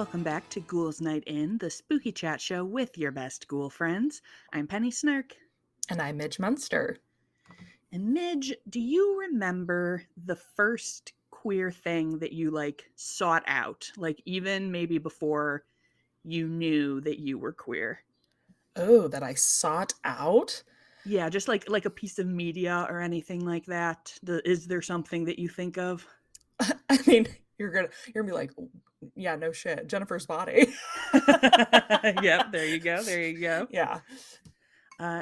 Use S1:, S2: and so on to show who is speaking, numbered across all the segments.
S1: welcome back to Ghouls Night In, the spooky chat show with your best ghoul friends. I'm Penny Snark.
S2: And I'm Midge Munster.
S1: And Midge, do you remember the first queer thing that you sought out? Like even maybe before you knew that you were queer?
S2: Oh, that I sought out?
S1: Yeah, just like a piece of media or anything like that. Is there something that you think of?
S2: I mean, you're gonna be like, yeah, no shit. Jennifer's Body.
S1: Yep, there you go. There you go.
S2: Yeah.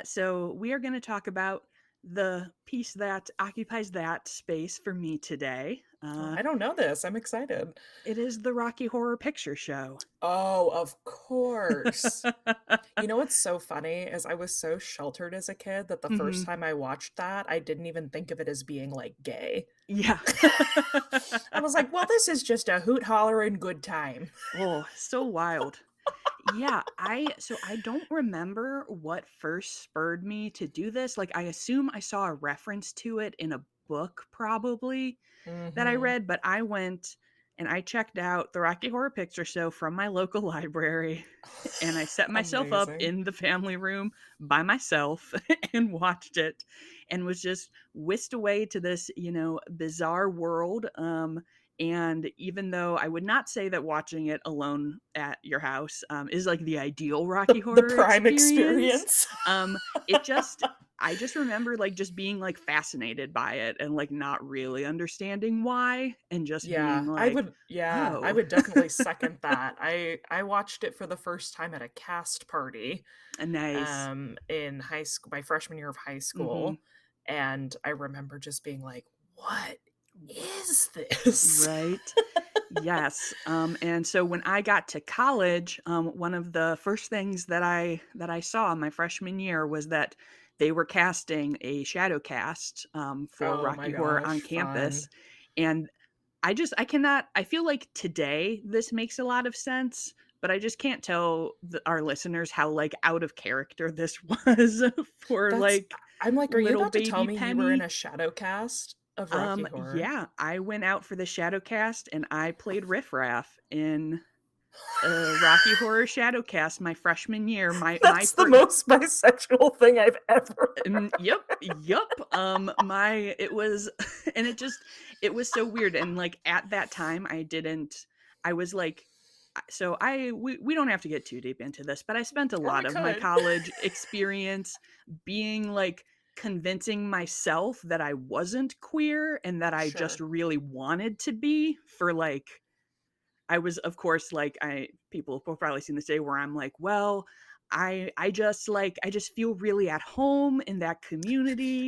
S1: So we are going to talk about the piece that occupies that space for me today.
S2: Oh, I don't know this. I'm excited.
S1: It is the Rocky Horror Picture Show.
S2: Oh, of course. You know what's so funny is I was so sheltered as a kid that the first
S1: Mhm.
S2: time I watched that, I didn't even think of it as being like gay.
S1: Yeah.
S2: I was like, well, this is just a hoot holler and good time.
S1: Oh, so wild. Yeah, I don't remember what first spurred me to do this. Like I assume I saw a reference to it in a book probably that I
S2: Hmm.
S1: read, but I went and I checked out the Rocky Horror Picture Show from my local library and I set myself up
S2: Amazing.
S1: in the family room by myself and watched it and was just whisked away to this, bizarre world. And even though I would not say that watching it alone at your house is like the ideal Rocky
S2: The
S1: Horror
S2: prime
S1: experience,
S2: experience.
S1: um, it just I just remember like just being like fascinated by it and like not really understanding why and just being like,
S2: I
S1: oh,
S2: would definitely second that. I watched it for the first time at a cast party
S1: nice.
S2: in high school, my freshman year of high
S1: Hmm.
S2: school, and I remember just being like, "What is this?"
S1: Right. Yes. And so when I got to college, one of the first things that I saw my freshman year was that they were casting a shadow cast for
S2: Oh my
S1: Rocky Horror on
S2: gosh,
S1: campus,
S2: fun.
S1: and I cannot. I feel like today this makes a lot of sense, but I just can't tell our listeners how like out of character this was for
S2: That's
S1: like
S2: I'm like, "Are you
S1: little
S2: about to tell
S1: baby
S2: me you were in a
S1: Penny.
S2: shadow cast of Rocky Horror?"
S1: Yeah, I went out for the shadow cast and I played Riff Raff in a Rocky Horror Shadowcast my freshman year. My
S2: That's the
S1: first,
S2: most bisexual thing I've ever
S1: yep, yep. My it was, and it was so weird. And like at that time, I didn't. I was like, so we don't have to get too deep into this, but I spent a
S2: or we
S1: lot of my
S2: could.
S1: college experience being like convincing myself that I wasn't queer and that I just
S2: Sure.
S1: really wanted to be for like I was, of course, like I people have probably seen this day where I'm like, well, I just feel really at home in that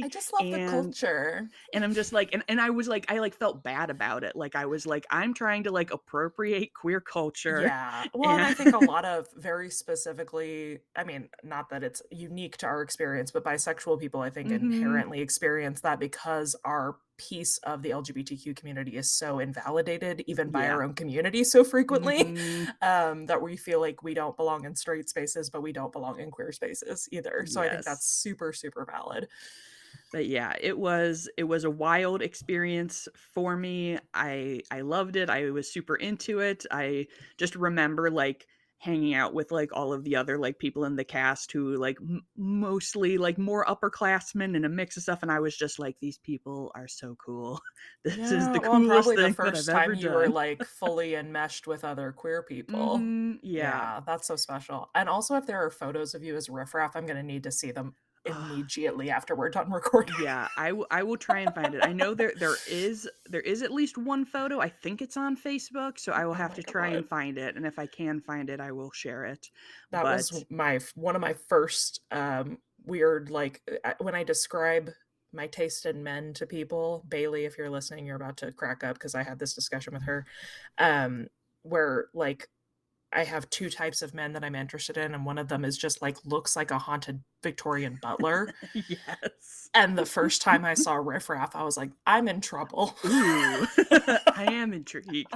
S2: I
S1: community
S2: just love the
S1: and
S2: culture.
S1: I'm just like and I was like I like felt bad about it. Like I was like I'm trying to like appropriate queer culture
S2: Yeah. Well, and
S1: and
S2: I think a lot of very specifically, I mean, not that it's unique to our experience, but bisexual people, I think,
S1: mhm,
S2: inherently experience that because our piece of the LGBTQ community is so invalidated, even by
S1: yeah.
S2: our own community, so frequently,
S1: Mhm.
S2: that we feel like we don't belong in straight spaces, but we don't belong in queer spaces either. So I think that's
S1: Yes.
S2: super, super valid.
S1: But yeah, it was a wild experience for me. I loved it. I was super into it. I just remember like hanging out with like all of the other like people in the cast who like mostly like more upperclassmen and a mix of stuff and I was just like these people are so cool. This is
S2: Yeah,
S1: the
S2: well, and
S1: coolest
S2: probably the
S1: thing that I've
S2: first time
S1: ever
S2: you were,
S1: done.
S2: like, fully enmeshed with other queer people.
S1: Mhm. Yeah.
S2: Yeah, that's so special, and also, if there are photos of you as Riff Raff, I'm gonna need to see them immediately after we're done recording.
S1: Yeah, I will try and find it. I know there is at least one photo. I think it's on Facebook, so I will
S2: Oh
S1: have
S2: my
S1: to try and
S2: god.
S1: find it, and if I can find it, I will share it.
S2: That was
S1: But
S2: my one of my first, weird, like, when I describe my taste in men to people, Bailey, if you're listening, you're about to crack up because I had this discussion with her, um, where, like, I have 2 types of men that I'm interested in, and one of them is just, like, looks like a haunted Victorian butler,
S1: yes.
S2: and the first time I saw Riff Raff, I was like, "I'm in trouble."
S1: Ooh, I am intrigued.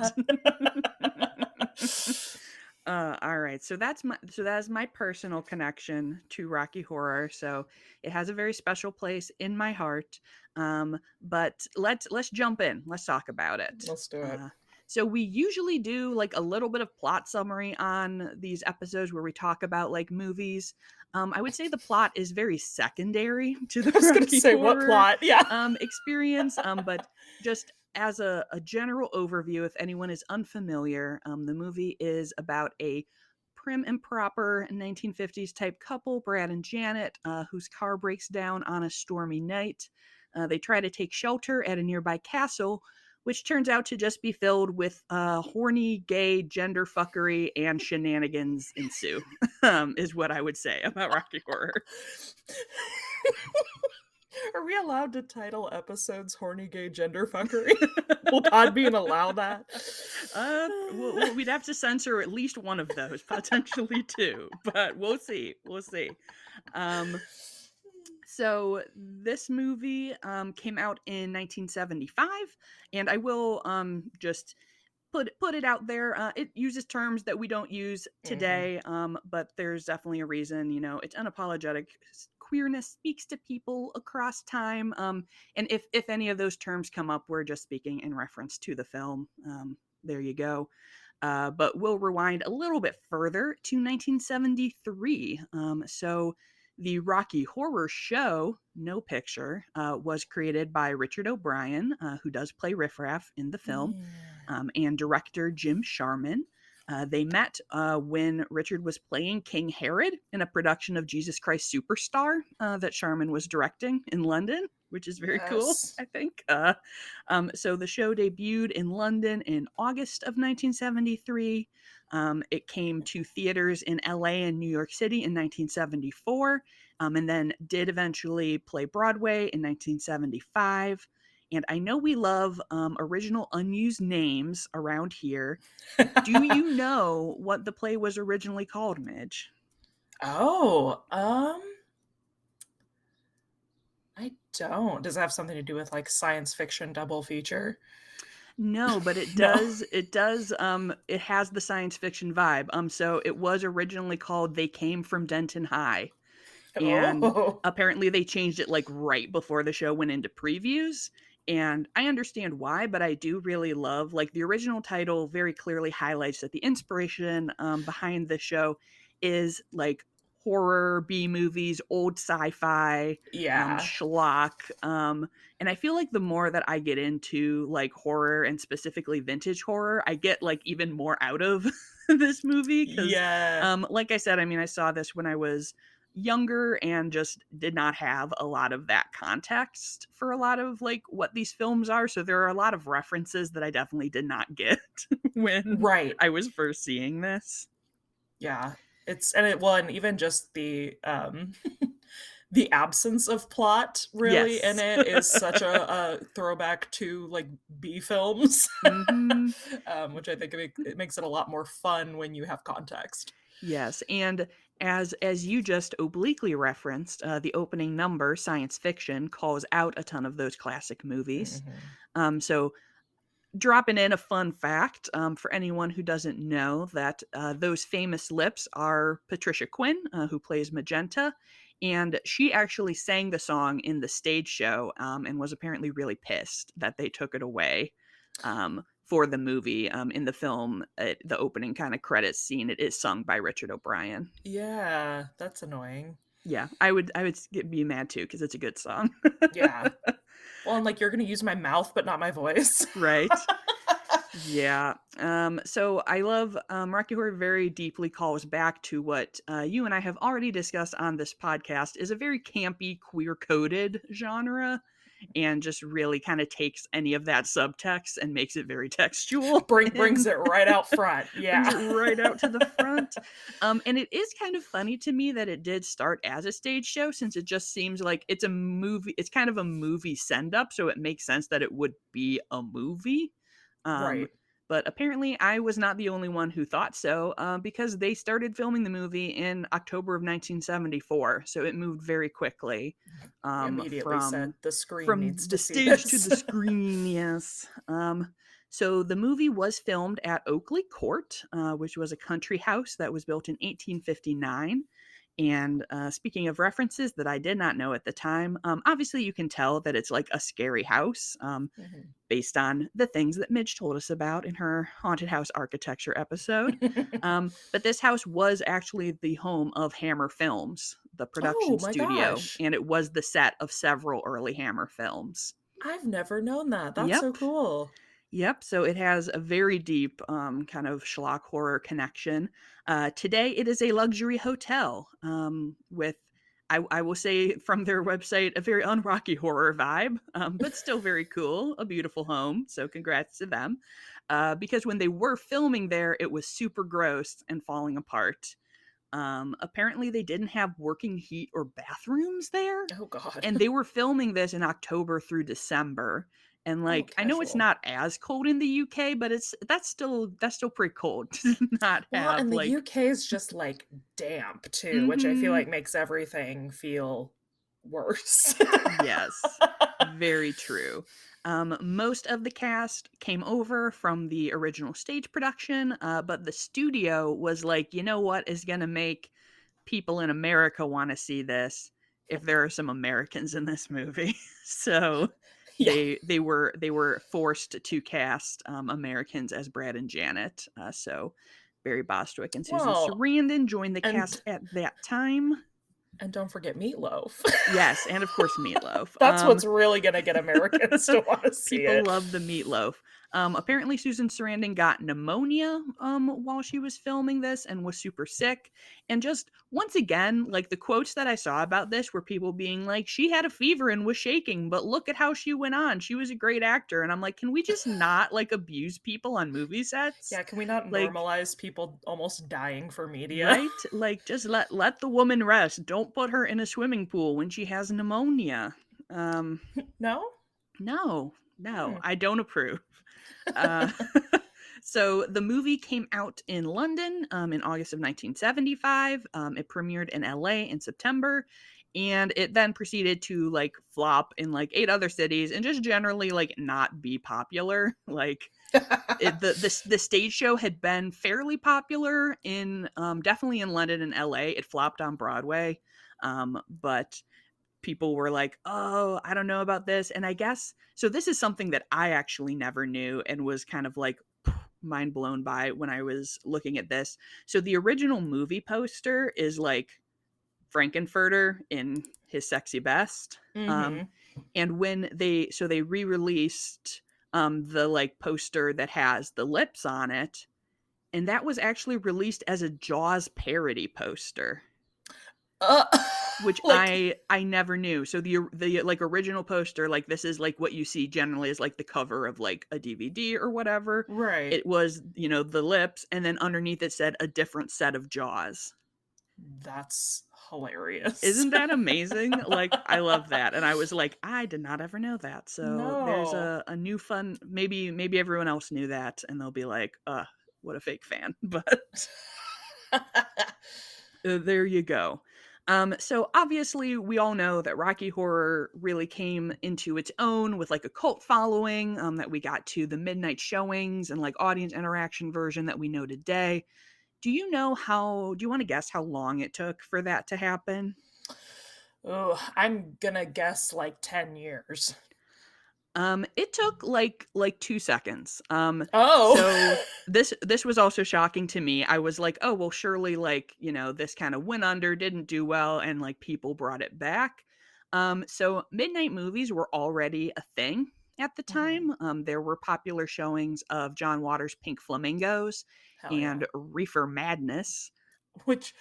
S1: All right, so that's my personal connection to Rocky Horror. So it has a very special place in my heart. But let's jump in. Let's talk about it.
S2: Let's do it.
S1: So we usually do like a little bit of plot summary on these episodes where we talk about like movies. I would say the plot is very secondary to the
S2: I was gonna
S1: Rocky
S2: say, what
S1: Horror
S2: plot? Yeah.
S1: experience, but just as a general overview, if anyone is unfamiliar, the movie is about a prim and proper 1950s type couple, Brad and Janet, whose car breaks down on a stormy night. They try to take shelter at a nearby castle, which turns out to just be filled with horny, gay, gender fuckery, and shenanigans ensue, is what I would say about Rocky Horror.
S2: Are we allowed to title episodes "Horny Gay Gender Fuckery"? Will Podbean allow that?
S1: We'd have to censor at least one of those, potentially two, but we'll see. We'll see. Um, so this movie came out in 1975, and I will just put it out there. It uses terms that we don't use
S2: Mhm.
S1: today, but there's definitely a reason. You know, it's unapologetic. Queerness speaks to people across time, and if any of those terms come up, we're just speaking in reference to the film. There you go. But we'll rewind a little bit further to 1973. So the Rocky Horror Show, No Picture, was created by Richard O'Brien, who does play Riff Raff in the film,
S2: Yeah.
S1: and director Jim Sharman. They met when Richard was playing King Herod in a production of Jesus Christ Superstar that Sharman was directing in London, which is very cool,
S2: Yes.
S1: I think. So the show debuted in London in August of 1973. It came to theaters in LA and New York City in 1974, and then did eventually play Broadway in 1975. And I know we love original unused names around here. Do you know what the play was originally called, Midge?
S2: Oh, I don't. Does it have something to do with, like, science fiction double feature?
S1: No, but
S2: No.
S1: it has the science fiction vibe. So it was originally called They Came from Denton High. And
S2: Oh.
S1: apparently they changed it like right before the show went into previews, and I understand why, but I do really love like the original title very clearly highlights that the inspiration behind the show is like horror B movies, old sci-fi,
S2: Yeah.
S1: schlock, and I feel like the more that I get into like horror and specifically vintage horror, I get like even more out of this movie because
S2: Yeah.
S1: like I said, I mean I saw this when I was younger and just did not have a lot of that context for a lot of like what these films are. So there are a lot of references that I definitely did not get when
S2: Right.
S1: I was first seeing this.
S2: Yeah. It's and it well, and even just the absence of plot really in
S1: Yes.
S2: it is such a throwback to, like, B films,
S1: hmm
S2: which I think it makes it a lot more fun when you have context.
S1: Yes, and as you just obliquely referenced, the opening number, Science Fiction, calls out a ton of those classic movies.
S2: Mhm.
S1: So dropping in a fun fact for anyone who doesn't know that those famous lips are Patricia Quinn, who plays Magenta, and she actually sang the song in the stage show and was apparently really pissed that they took it away for the movie. In the film, the opening kind of credits scene, it is sung by Richard O'Brien.
S2: Yeah, that's annoying.
S1: Yeah, I would be mad too because it's a good song.
S2: Yeah. Well, and, like, you're gonna use my mouth, but not my voice.
S1: Right. Yeah. So I love Rocky Horror very deeply calls back to what you and I have already discussed on this podcast is a very campy, queer coded genre and just really kind of takes any of that subtext and makes it very textual
S2: Brings
S1: and
S2: it right out front,
S1: brings it
S2: yeah.
S1: right out to the front. And it is kind of funny to me that it did start as a stage show since it just seems like it's a movie, it's kind of a movie send up, so it makes sense that it would be a movie. Um,
S2: Right.
S1: but apparently, I was not the only one who thought so because they started filming the movie in October of 1974, so it moved very quickly
S2: They immediately
S1: from
S2: said, "The screen
S1: from
S2: needs to
S1: the
S2: see
S1: stage to the
S2: this."
S1: screen. Yes. So the movie was filmed at Oakley Court, which was a country house that was built in 1859. And speaking of references that I did not know at the time, obviously you can tell that it's like a scary house.
S2: Mhm.
S1: Based on the things that Midge told us about in her haunted house architecture episode. But this house was actually the home of Hammer Films, the
S2: Oh
S1: production
S2: my
S1: studio,
S2: gosh.
S1: and it was the set of several early Hammer films.
S2: I've never known that. That's so
S1: Yep.
S2: cool.
S1: Yep. So it has a very deep kind of schlock horror connection. Today, it is a luxury hotel with, I will say from their website, a very unrocky horror vibe, but still very cool. A beautiful home. So congrats to them. Because when they were filming there, it was super gross and falling apart. Apparently, they didn't have working heat or bathrooms there,
S2: Oh god.
S1: and they were filming this in October through December. And
S2: Oh,
S1: like, I know it's
S2: casual.
S1: not as cold in the UK, but that's still pretty cold to not
S2: Well,
S1: have
S2: and the
S1: like.
S2: UK is just, like, damp too, which I feel
S1: Mhm.
S2: like makes everything feel worse.
S1: Yes, very true. Most of the cast came over from the original stage production, but the studio was like, you know what is going to make people in America want to see this if there are some Americans in this movie. So
S2: Yeah.
S1: they were forced to cast Americans as Brad and Janet. So Barry Bostwick and Susan
S2: Well,
S1: Sarandon joined the cast
S2: and
S1: at that time.
S2: don't forget Meatloaf.
S1: Yes, and of course Meatloaf.
S2: That's what's really gonna get Americans to wanna see
S1: People
S2: it.
S1: love the meatloaf. Apparently, Susan Sarandon got pneumonia while she was filming this and was super sick. And just once again, like the quotes that I saw about this were people being like, she had a fever and was shaking, but look at how she went on. She was a great actor. And I'm like, can we just not like abuse people on movie sets?
S2: Yeah, can we not
S1: Like,
S2: normalize people almost dying for media?
S1: right? Like, just let the woman rest. Don't put her in a swimming pool when she has pneumonia. Um,
S2: No?
S1: no, no,
S2: Hmm.
S1: I don't approve. Uh, so the movie came out in London in August of 1975. It premiered in LA in September, and it then proceeded to like flop in like 8 other cities and just generally like not be popular. Like the stage show had been fairly popular in definitely in London and LA. It flopped on Broadway, but people were like, "Oh, I don't know about this." And I guess so this is something that I actually never knew and was kind of like mind blown by when I was looking at this. So the original movie poster is like Frankenfurter in his sexy best.
S2: Mhm.
S1: And when they re-released the like poster that has the lips on it, and that was actually released as a Jaws parody poster.
S2: Uh,
S1: Which
S2: like
S1: I never knew. So the, like, original poster, like, this is, like, what you see generally as, like, the cover of, like, a DVD or whatever.
S2: right.
S1: It was, the lips, and then underneath it said, "A different set of Jaws."
S2: That's hilarious.
S1: Isn't that amazing? Like, I love that, and I was like, "I did not ever know that." So, there's
S2: No.
S1: a new fun maybe everyone else knew that, and they'll be like, what a fake fan." But there you go. So obviously, we all know that Rocky Horror really came into its own with like a cult following. That we got to the midnight showings and like audience interaction version that we know today. Do you know how? Do you want to guess how long it took for that to happen?
S2: Oh, I'm gonna guess, like, 10 years.
S1: It took like 2 seconds.
S2: Oh.
S1: So this was also shocking to me. I was like, oh well, surely like this kind of went under, didn't do well, and like people brought it back. So midnight movies were already a thing at the
S2: Mhm.
S1: time. There were popular showings of John Waters' Pink Flamingos
S2: Hell yeah.
S1: and Reefer Madness.
S2: Which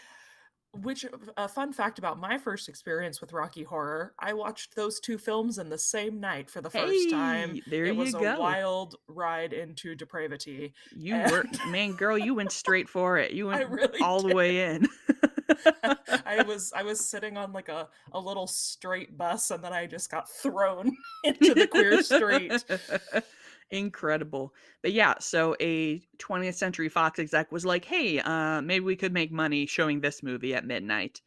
S2: which a fun fact about my first experience with Rocky Horror, I watched those 2 films in the same night for the first time.
S1: Hey, there
S2: It
S1: you
S2: was a
S1: go.
S2: wild ride into depravity,
S1: You were,
S2: and
S1: man, girl, you went straight for it. You
S2: I
S1: went
S2: really
S1: all the
S2: did.
S1: way in.
S2: I was sitting on, like, a little straight bus, and then I just got thrown into the queer street.
S1: Incredible. But yeah, so a 20th Century Fox exec was like, "Hey, maybe we could make money showing this movie at midnight."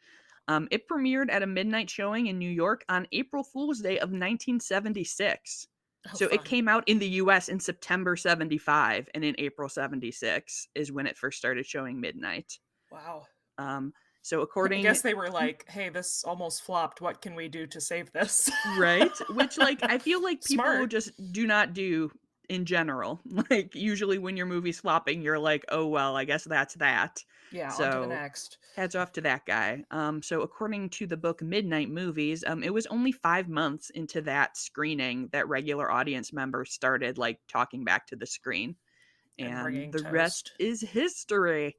S1: It premiered at a midnight showing in New York on April Fool's Day of 1976.
S2: Oh,
S1: So it
S2: fun.
S1: came out in the US in September 75, and in April 76 is when it first started showing midnight.
S2: Wow.
S1: Um, So
S2: I
S1: according
S2: guess they were like, "Hey, this almost flopped. What can we do to save this?"
S1: right? Which, like, I feel like people
S2: Smart.
S1: just do not do in general. Like, usually when your movie's flopping, you're like, "Oh, well, I guess that's that."
S2: Yeah, on to the
S1: So,
S2: next.
S1: heads off to that guy. So according to the book Midnight Movies, it was only 5 months into that screening that regular audience members started, like, talking back to the screen,
S2: And
S1: and
S2: bringing
S1: the rest
S2: toast.
S1: is history.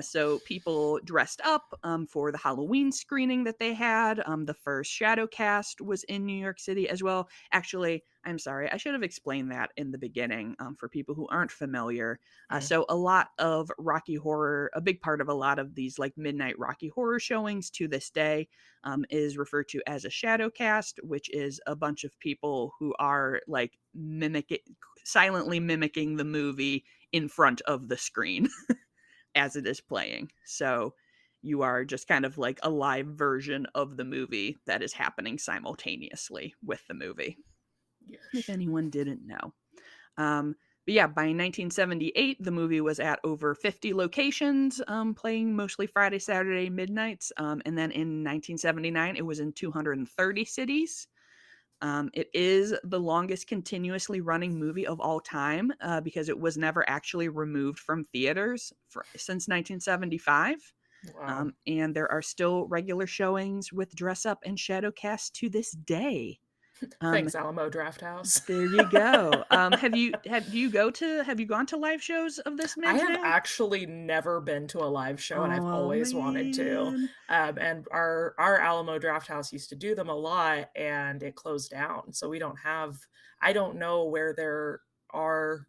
S1: So people dressed up for the Halloween screening that they had. The first shadow cast was in New York City as well. Actually, I'm sorry, I should have explained that in the beginning for people who aren't familiar.
S2: Mm,
S1: So a lot of Rocky Horror, a big part of a lot of these like midnight Rocky Horror showings to this day is referred to as a shadow cast, which is a bunch of people who are like silently mimicking the movie in front of the screen as it is playing. So you are just kind of like a live version of the movie that is happening simultaneously with the movie, if
S2: yes.
S1: anyone didn't know. But yeah, by 1978, the movie was at over 50 locations, playing mostly Friday, Saturday midnights. And then in 1979, it was in 230 cities. It is the longest continuously running movie of all time because it was never actually removed from theaters since 1975.
S2: Wow.
S1: And there are still regular showings with dress up and shadow cast to this day. Um,
S2: Thanks, Alamo Drafthouse.
S1: there you go. Have you gone to live shows of this
S2: I
S1: Midge
S2: have
S1: now?
S2: actually never been to a live show, and I've
S1: Oh
S2: always wanted to.
S1: man.
S2: And our Alamo Drafthouse used to do them a lot, and it closed down. So we don't have. I don't know where there are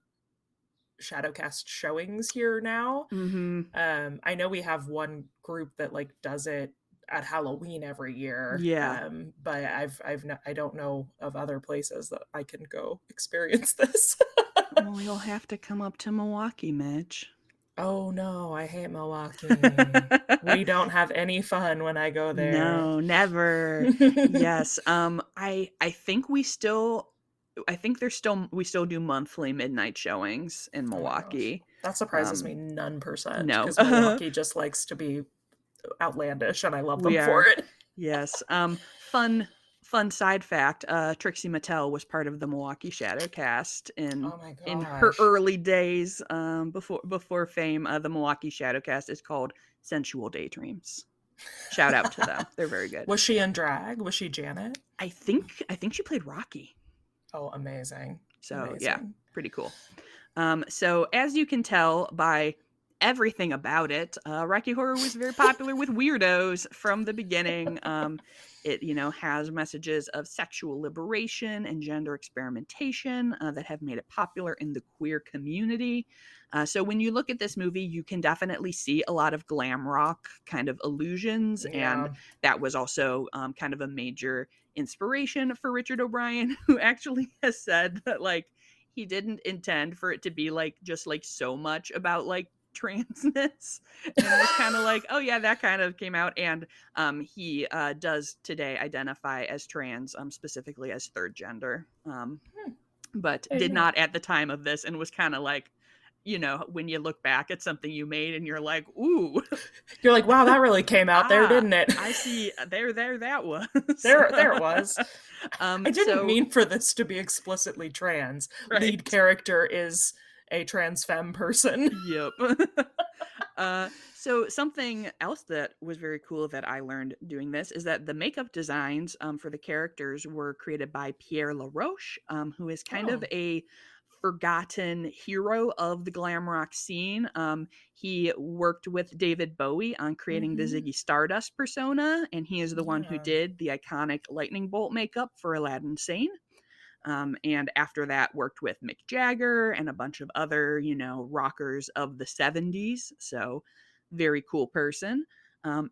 S2: Shadowcast showings here now.
S1: Mhm.
S2: I know we have one group that like does it at Halloween every year.
S1: Yeah.
S2: But I don't know of other places that I can go experience this.
S1: Well, you'll have to come up to Milwaukee, Mitch.
S2: Oh no, I hate Milwaukee. We don't have any fun when I go there.
S1: No, never. Yes, I think there's still we still do monthly midnight showings in
S2: Oh my gosh.
S1: Milwaukee.
S2: That surprises
S1: Um,
S2: me none percent
S1: no.
S2: because Milwaukee just likes to be outlandish and I love
S1: We
S2: them for
S1: are.
S2: it.
S1: Yes. Fun side fact, Trixie Mattel was part of the Milwaukee Shadowcast
S2: Oh my
S1: in her
S2: gosh.
S1: early days, before fame. The Milwaukee Shadowcast is called Sensual Daydreams. Shout out to them. They're very good.
S2: Was she in drag? Was she Janet?
S1: I think she played Rocky.
S2: Oh, amazing.
S1: So yeah,
S2: Amazing.
S1: pretty cool. So as you can tell by everything about it, Rocky Horror was very popular with weirdos from the beginning. It has messages of sexual liberation and gender experimentation that have made it popular in the queer community. So when you look at this movie, you can definitely see a lot of glam rock kind of illusions, and
S2: Yeah.
S1: that was also kind of a major inspiration for Richard O'Brien, who actually has said that like he didn't intend for it to be like just like so much about like transness, and was kind of like, oh yeah, that kind of came out. And he does today identify as trans, specifically as third gender,
S2: Hmm,
S1: but
S2: didn't
S1: did
S2: know.
S1: not at the time of this, and was kind of like, when you look back at something you made and you're like, ooh,
S2: You're like, wow, that really came out there,
S1: ah,
S2: didn't it?
S1: I see, there that was.
S2: There it was. I didn't
S1: So
S2: mean for this to be explicitly trans. Lead
S1: right.
S2: character is a trans femme person.
S1: Yep. So something else that was very cool that I learned doing this is that the makeup designs for the characters were created by Pierre LaRoche, who is kind of
S2: Oh.
S1: a forgotten hero of the glam rock scene. He worked with David Bowie on creating the
S2: Mhm.
S1: Ziggy Stardust persona, and he is the one who
S2: Yeah.
S1: did the iconic lightning bolt makeup for Aladdin Sane. And after that, worked with Mick Jagger and a bunch of other, rockers of the 70s. So, very cool person.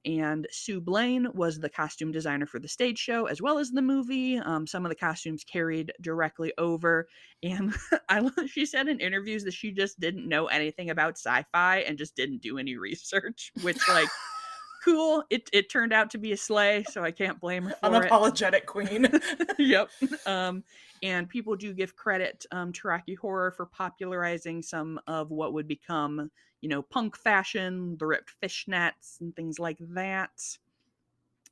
S1: And Sue Blaine was the costume designer for the stage show as well as the movie. Some of the costumes carried directly over. And she said in interviews that she just didn't know anything about sci fi and just didn't do any research, which, like, Cool. It turned out to be a sleigh, so I can't blame her for it.
S2: Unapologetic queen.
S1: Yep. Um, and people do give credit to Rocky Horror for popularizing some of what would become, punk fashion, the ripped fishnets and things like that.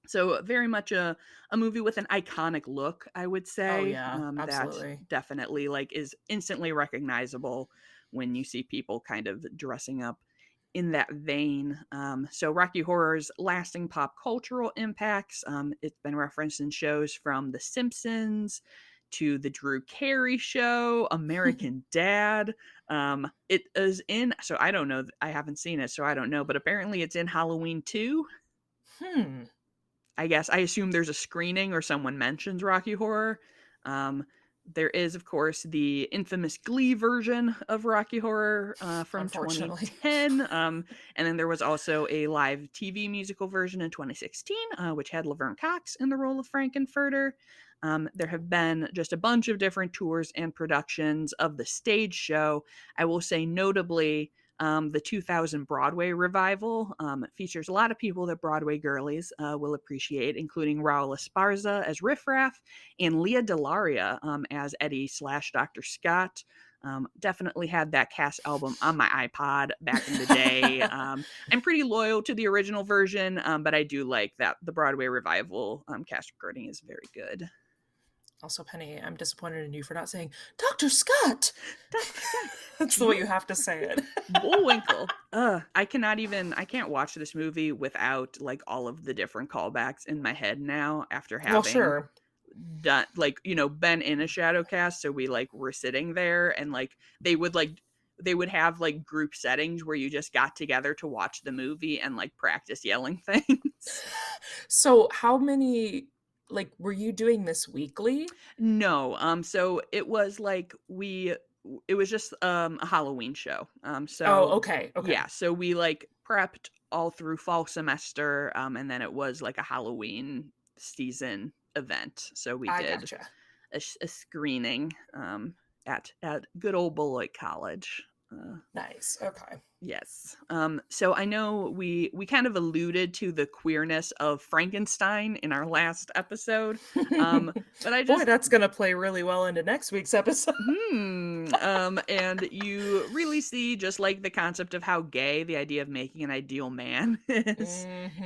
S1: So very much a movie with an iconic look, I would
S2: Oh,
S1: say,
S2: yeah,
S1: that
S2: absolutely.
S1: definitely like is instantly recognizable when you see people kind of dressing up in that vein. So Rocky Horror's lasting pop cultural impacts, it's been referenced in shows from The Simpsons to The Drew Carey Show, American Dad. It is in, so I don't know, I haven't seen it, so I don't know, but apparently it's in Halloween 2.
S2: Hmm,
S1: I guess I assume there's a screening or someone mentions Rocky Horror. Um, there is, of course, the infamous Glee version of Rocky Horror from
S2: unfortunately.
S1: 2010. And then there was also a live TV musical version in 2016, which had Laverne Cox in the role of Frankenfurter. There have been just a bunch of different tours and productions of the stage show. I will say, notably, the 2000 Broadway revival features a lot of people that Broadway girlies will appreciate, including Raul Esparza as Riff Raff and Leah Delaria as Eddie slash Dr. Scott. Definitely had that cast album on my iPod back in the day. I'm pretty loyal to the original version, but I do like that the Broadway revival cast recording is very good.
S2: Also, Penny, I'm disappointed in you for not saying Dr. Scott.
S1: Dr. Scott,
S2: That's the way you
S1: Bull-
S2: have to say it.
S1: Bullwinkle. I can't watch this movie without like all of the different callbacks in my head now after
S2: Well,
S1: having
S2: sure.
S1: done like, been in a shadow cast. So we like were sitting there and they would have like group settings where you just got together to watch the movie and like practice yelling things.
S2: So, how many, like, were you doing this weekly?
S1: No, so it was just a Halloween show.
S2: Oh,
S1: So
S2: okay, okay.
S1: yeah, so we like prepped all through fall semester, and then it was like a Halloween season event. So we
S2: I
S1: did
S2: gotcha.
S1: a screening at good old Beloit College.
S2: Nice. Okay.
S1: Yes. So I know we kind of alluded to the queerness of Frankenstein in our last episode. But I
S2: Boy,
S1: just
S2: that's gonna play really well into next week's episode.
S1: and you really see just like the concept of how gay the idea of making an ideal man is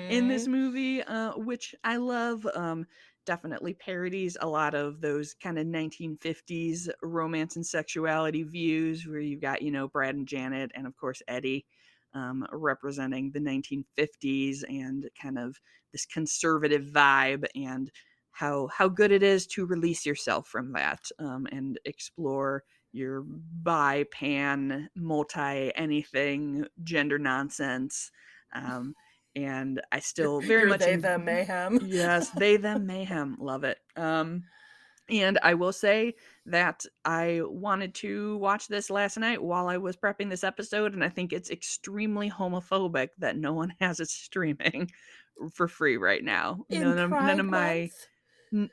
S1: in this
S2: Mhm.
S1: movie, which I love. Definitely parodies a lot of those kind of 1950s romance and sexuality views where you've got, Brad and Janet, and of course Eddie, representing the 1950s and kind of this conservative vibe, and how good it is to release yourself from that, and explore your bi pan multi anything gender nonsense. And I still very
S2: Your
S1: much
S2: they them mayhem.
S1: yes, they them mayhem, love it. And I will say that I wanted to watch this last night while I was prepping this episode, and I think it's extremely homophobic that no one has it streaming for free right now.
S2: In
S1: None of
S2: Pride
S1: my
S2: Month?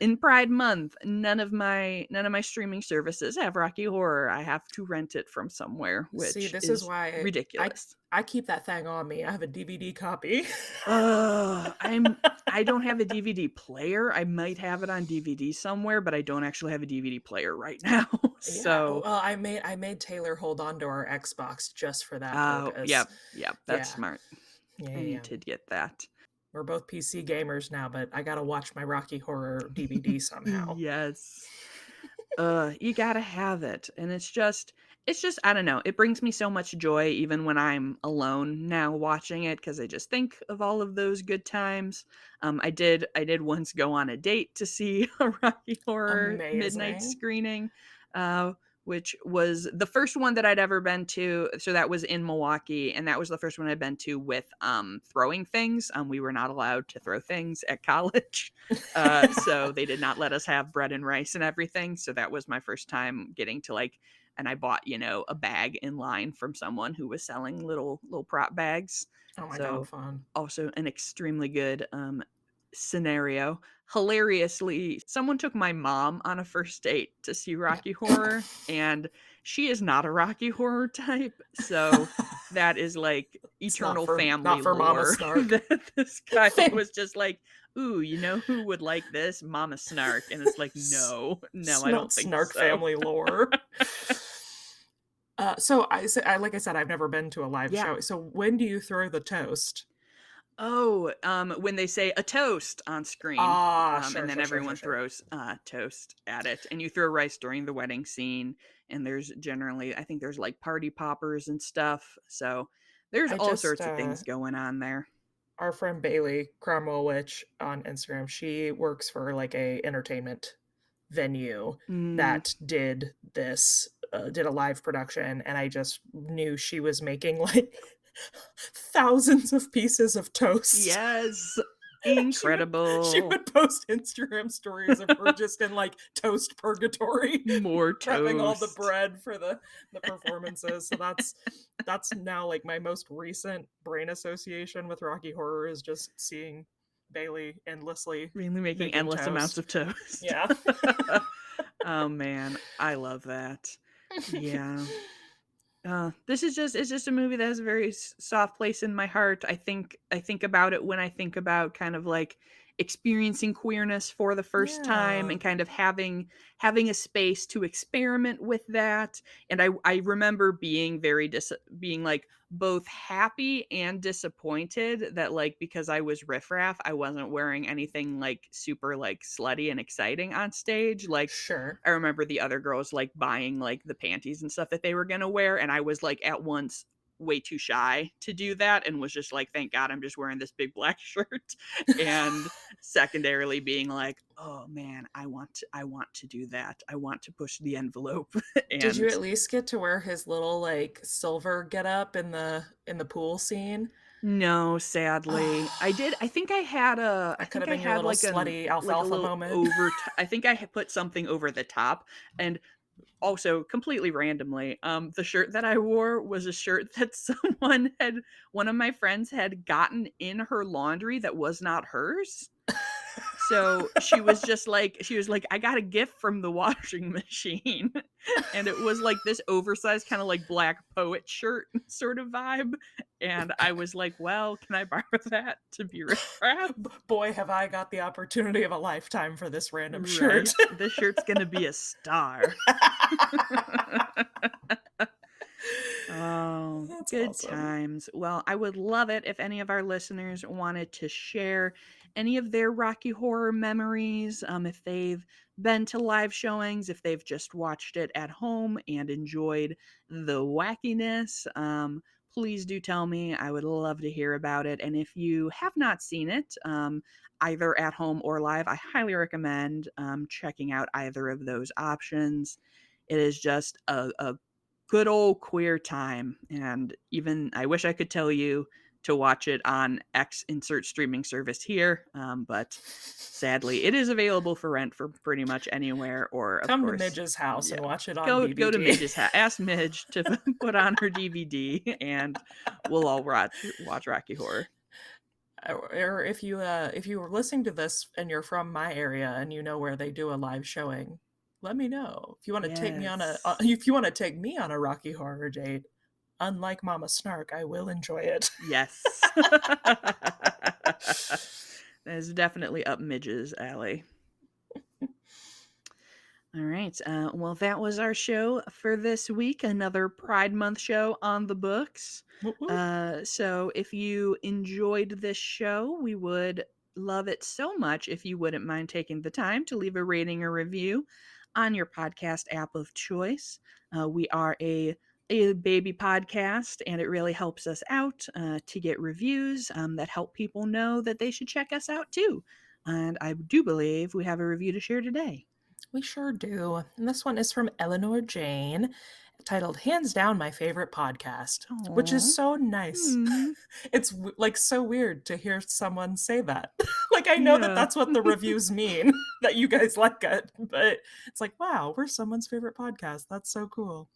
S1: in Pride Month, none of my streaming services have Rocky Horror. I have to rent it from somewhere,
S2: See,
S1: which
S2: this is
S1: is
S2: why I
S1: ridiculous.
S2: I keep that thing on me. I have a DVD copy.
S1: I don't have a DVD player. I might have it on DVD somewhere, but I don't actually have a DVD player right now.
S2: Yeah,
S1: So,
S2: well, I made Taylor hold on to our Xbox just for that
S1: oh,
S2: purpose.
S1: yep, yep, that's
S2: Yeah.
S1: smart.
S2: Yeah,
S1: I
S2: yeah,
S1: need
S2: yeah.
S1: to get that.
S2: We're both PC gamers now, but I gotta watch my Rocky Horror DVD somehow.
S1: Yes. You gotta have it. And it's just, I don't know, it brings me so much joy even when I'm alone now watching it, because I just think of all of those good times. I did once go on a date to see a Rocky Horror midnight
S2: Amazing.
S1: screening, uh, which was the first one that I'd ever been to. So that was in Milwaukee, and that was the first one I'd been to with throwing things. We were not allowed to throw things at college. So they did not let us have bread and rice and everything. So that was my first time getting to like, and I bought, a bag in line from someone who was selling little prop bags.
S2: Oh my god,
S1: So
S2: fun.
S1: also an extremely good scenario. Hilariously, someone took my mom on a first date to see Rocky Horror, and she is not a Rocky Horror type, so that is like
S2: It's
S1: eternal
S2: not
S1: family
S2: for Mama
S1: lore
S2: Snark.
S1: that this guy
S2: Fam
S1: was just like, "Ooh, you know who would like this? Mama Snark." And it's like,
S2: s
S1: "No, no, I
S2: Snot
S1: don't think
S2: Snark
S1: so."
S2: family lore. So I like I said, I've never been to a live
S1: Yeah.
S2: show. So when do you throw the toast?
S1: Oh, when they say a toast on screen,
S2: Ah,
S1: and
S2: sure,
S1: then
S2: sure, sure, sure,
S1: everyone
S2: sure.
S1: throws toast at it, and you throw rice during the wedding scene, and there's generally, I think there's like party poppers and stuff, so there's
S2: I
S1: all
S2: just
S1: sorts of things going on there.
S2: our friend Bailey Cromwell Witch on Instagram, she works for like a entertainment venue
S1: Mm,
S2: that did a live production, and I just knew she was making like thousands of pieces of toast.
S1: yes,
S2: She
S1: incredible.
S2: would post Instagram stories of her just in like toast purgatory,
S1: More
S2: prepping all the
S1: toast.
S2: bread for the performances. So that's now like my most recent brain association with Rocky Horror is just seeing Bailey endlessly
S1: Really making
S2: making
S1: endless amounts
S2: toast.
S1: of toast.
S2: Yeah.
S1: Oh man, I love that. Yeah. This is just it's just a movie that has a very soft place in my heart. I think about it when I think about kind of like experiencing queerness for the first time
S2: Yeah.
S1: and kind of having a space to experiment with that. And I remember being being like both happy and disappointed that like because I was riffraff, I wasn't wearing anything like super like slutty and exciting on stage. Like
S2: Sure.
S1: I remember the other girls, like, buying, like, the panties and stuff that they were gonna wear, and I was, like, at once way too shy to do that and was just like, "Thank God I'm just wearing this big black shirt," and secondarily being like, "Oh, man, I want to do that. I want to push the envelope,"
S2: Did you
S1: and
S2: at least get to wear his little like silver get up in the pool scene?
S1: no, sadly. I
S2: That could
S1: think
S2: have
S1: I
S2: been your
S1: had,
S2: little slutty
S1: like, a
S2: alfalfa
S1: little
S2: moment.
S1: over I think I had put something over the top, and also, completely randomly, the shirt that I wore was a shirt that one of my friends had gotten in her laundry that was not hers. So she was like, "I got a gift from the washing machine." And it was like this oversized kind of like black poet shirt sort of vibe. And I was like, "Well, can I borrow that to be riff raff?"
S2: Boy, have I got the opportunity of a lifetime for this random shirt.
S1: Right? This shirt's gonna be a star. Oh,
S2: That's
S1: good
S2: awesome.
S1: times. Well, I would love it if any of our listeners wanted to share any of their Rocky Horror memories, if they've been to live showings, if they've just watched it at home and enjoyed the wackiness. Please do tell me. I would love to hear about it. And if you have not seen it, either at home or live, I highly recommend checking out either of those options. It is just a good old queer time, and even I wish I could tell you to watch it on X insert streaming service here, but sadly, it is available for rent for pretty much anywhere, or of
S2: Come to
S1: course,
S2: Midge's house
S1: yeah,
S2: and watch it on
S1: go to
S2: DVD.
S1: Midge's house. Ask Midge to put on her DVD, and we'll all watch Rocky Horror.
S2: Or if you were listening to this and you're from my area and you know where they do a live showing, let me know. If you want to take me on a
S1: Yes.
S2: if you want to take me on a Rocky Horror date, unlike Mama Snark, I will enjoy it.
S1: Yes. That is definitely up Midge's alley. All right. Well, that was our show for this week. Another Pride Month show on the books.
S2: Woot woot.
S1: So, if you enjoyed this show, we would love it so much if you wouldn't mind taking the time to leave a rating or review on your podcast app of choice. We are a baby podcast, and it really helps us out to get reviews that help people know that they should check us out too. And I do believe we have a review to share today.
S2: We sure do. And this one is from Eleanor Jane, titled Hands Down My Favorite Podcast, which is
S1: Oh,
S2: so nice.
S1: hmm,
S2: It's like so weird to hear someone say that. Like, I know that
S1: yeah.
S2: that's what the reviews mean, that you guys like it, but it's like, wow, we're someone's favorite podcast. That's so cool.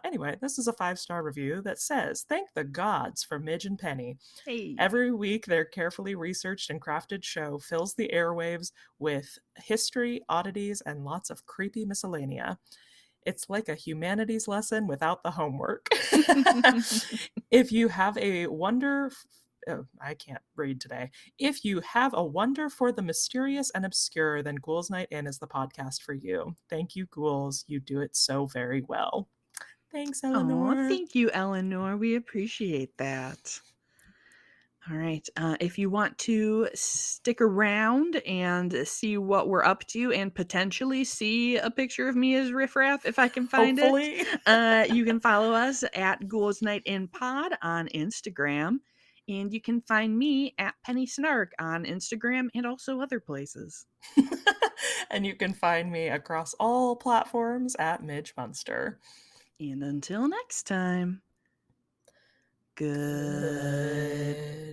S2: Anyway, this is a 5-star review that says, "Thank the gods for Midge and Penny.
S1: Hey.
S2: Every week, their carefully researched and crafted show fills the airwaves with history, oddities, and lots of creepy miscellanea. It's like a humanities lesson without the homework. If you have a wonder oh, I can't read today. If you have a wonder for the mysterious and obscure, then Ghouls Night In is the podcast for you. Thank you, Ghouls. You do it so very well. Thanks,
S1: Oh,
S2: Eleanor.
S1: thank you, Eleanor. We appreciate that. All right. If you want to stick around and see what we're up to and potentially see a picture of me as Riffraff, if I can find it,
S2: Hopefully.
S1: you can follow us at Ghouls Night in Pod on Instagram. And you can find me at Penny Snark on Instagram and also other places.
S2: And you can find me across all platforms at Midge Munster.
S1: And until next time, good.
S2: Good.